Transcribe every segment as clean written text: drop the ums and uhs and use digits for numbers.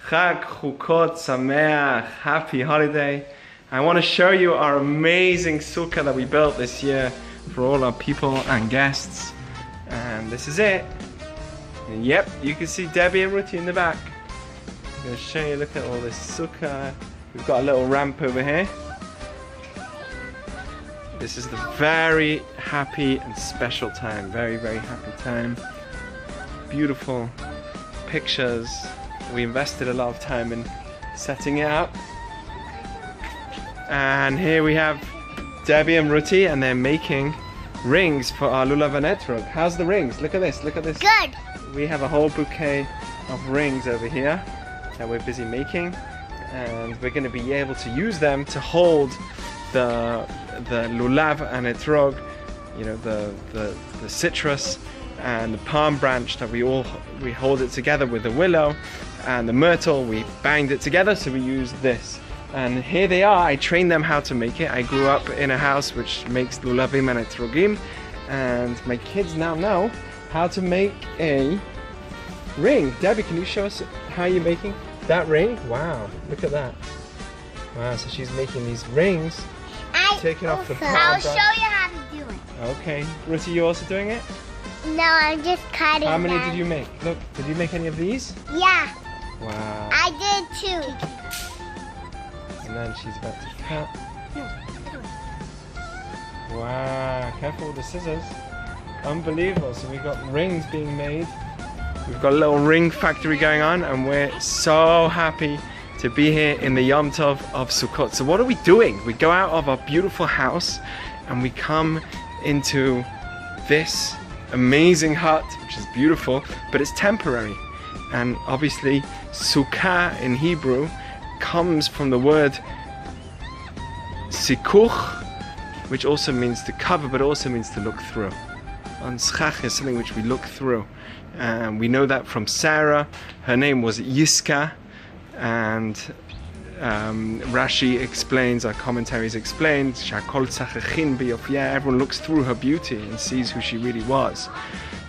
Chag Sukkot Sameach, happy holiday. I want to show you our amazing sukkah that we built this year for all our people and guests. And this is it. And yep, you can see Debbie and Ruti in the back. I'm going to show you, look at all this sukkah. We've got a little ramp over here. This is the very happy and special time. Very, very happy time. Beautiful pictures. We invested a lot of time in setting it up. And here we have Debbie and Ruti, and they're making rings for our lulav and etrog. How's the rings? Look at this, look at this. Good. We have a whole bouquet of rings over here that we're busy making, and we're going to be able to use them to hold the lulav and etrog, you know, the citrus and the palm branch that we hold it together with the willow and the myrtle. We banged it together, so we use this. And here they are. I trained them how to make it. I grew up in a house which makes lulavim and etrogim, and my kids now know how to make a ring. Debbie, can you show us how you're making that ring? Wow, look at that. Wow, so she's making these rings, taking off the palm I'll branch. show you how to do it. Okay, Ruti, you also doing it? No, I'm just cutting. How many them. did you make? Look, did you make any of these? Yeah. Wow. I did too. And then she's about to cut. Wow, careful with the scissors. Unbelievable. So we've got rings being made. We've got a little ring factory going on, and we're so happy to be here in the Yom Tov of Sukkot. So what are we doing? We go out of our beautiful house and we come into this amazing hut, which is beautiful, but it's temporary. And obviously Sukkah in Hebrew comes from the word Sukkot, which also means to cover, but also means to look through. And Schach is something which we look through. And we know that from Sarah. Her name was Yiska, and Rashi explains, our commentaries explain, everyone looks through her beauty and sees who she really was.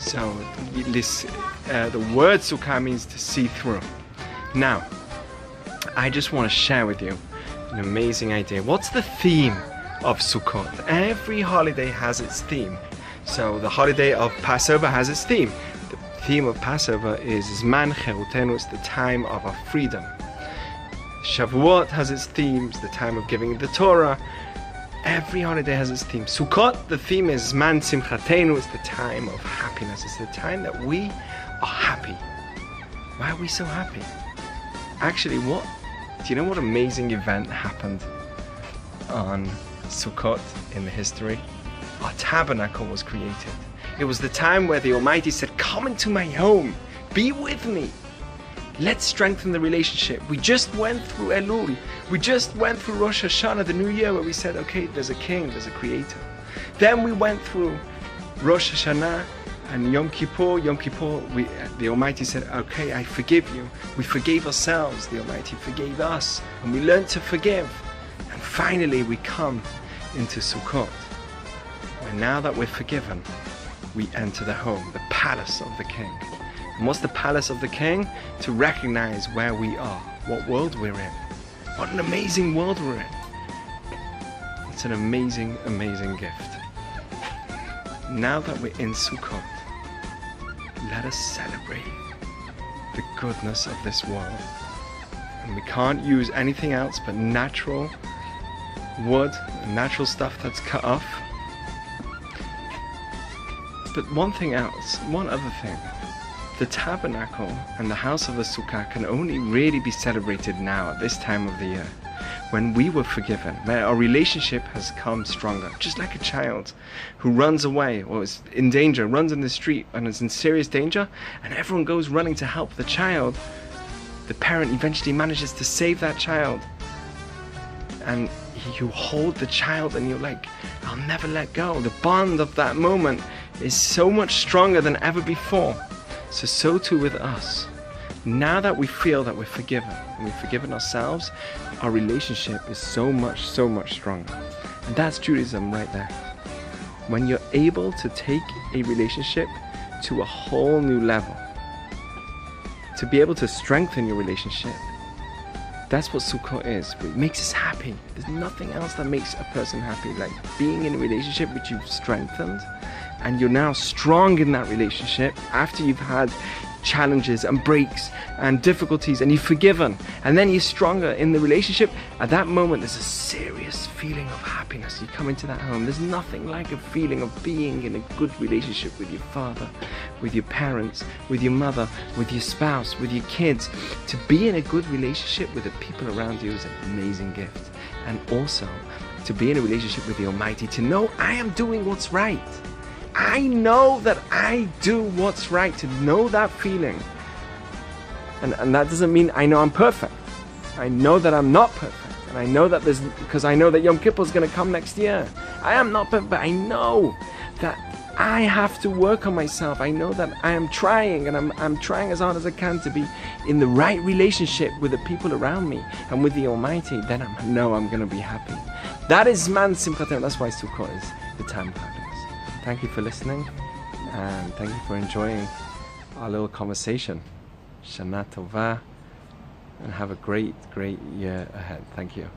So this, the word Sukkah means to see through. Now, I just want to share with you an amazing idea. What's the theme of Sukkot? Every holiday has its theme. So the holiday of Passover has its theme. The theme of Passover is Zman Cherutenu, it's the time of our freedom. Shavuot has its themes, the time of giving the Torah. Every holiday has its theme. Sukkot, the theme is Zman Simchatenu, it's the time of happiness. It's the time that we are happy. Why are we so happy? Actually, do you know what amazing event happened on Sukkot in the history? Our tabernacle was created. It was the time where the Almighty said, come into my home, be with me. Let's strengthen the relationship. We just went through Elul. We just went through Rosh Hashanah, the new year, where we said, okay, there's a king, there's a creator. Then we went through Rosh Hashanah and Yom Kippur. The Almighty said, okay, I forgive you. We forgave ourselves. The Almighty forgave us. And we learned to forgive. And finally, we come into Sukkot. And now that we're forgiven, we enter the home, the palace of the king. And what's the palace of the king? To recognize where we are, what world we're in. What an amazing world we're in. It's an amazing, amazing gift. Now that we're in Sukkot, let us celebrate the goodness of this world. And we can't use anything else but natural wood, natural stuff that's cut off. But one other thing. The tabernacle and the house of the Sukkah can only really be celebrated now at this time of the year, when we were forgiven, where our relationship has come stronger. Just like a child who runs away or is in danger, runs in the street and is in serious danger, and everyone goes running to help the child. The parent eventually manages to save that child. And you hold the child and you're like, I'll never let go. The bond of that moment is so much stronger than ever before. So too with us. Now that we feel that we're forgiven, and we've forgiven ourselves, our relationship is so much stronger. And that's Judaism right there. When you're able to take a relationship to a whole new level, to be able to strengthen your relationship That's what Sukkot is. It makes us happy. There's nothing else that makes a person happy like being in a relationship which you've strengthened, and you're now strong in that relationship after you've had challenges and breaks and difficulties, and you've forgiven, and then you're stronger in the relationship. At that moment there's a serious feeling of happiness. You come into that home, there's nothing like a feeling of being in a good relationship with your father, with your parents, with your mother, with your spouse, with your kids. To be in a good relationship with the people around you is an amazing gift. And also to be in a relationship with the Almighty, to know I am doing what's right. I know that I do what's right, to know that feeling. And that doesn't mean I know I'm perfect. I know that I'm not perfect. And I know that because I know that Yom Kippur is going to come next year. I am not perfect, but I know that I have to work on myself. I know that I am trying, and I'm trying as hard as I can to be in the right relationship with the people around me and with the Almighty. Then I know I'm going to be happy. That is man Simchat. That's why Sukkot is the time of happiness. Thank you for listening, and thank you for enjoying our little conversation. Shana Tova, and have a great year ahead. Thank you.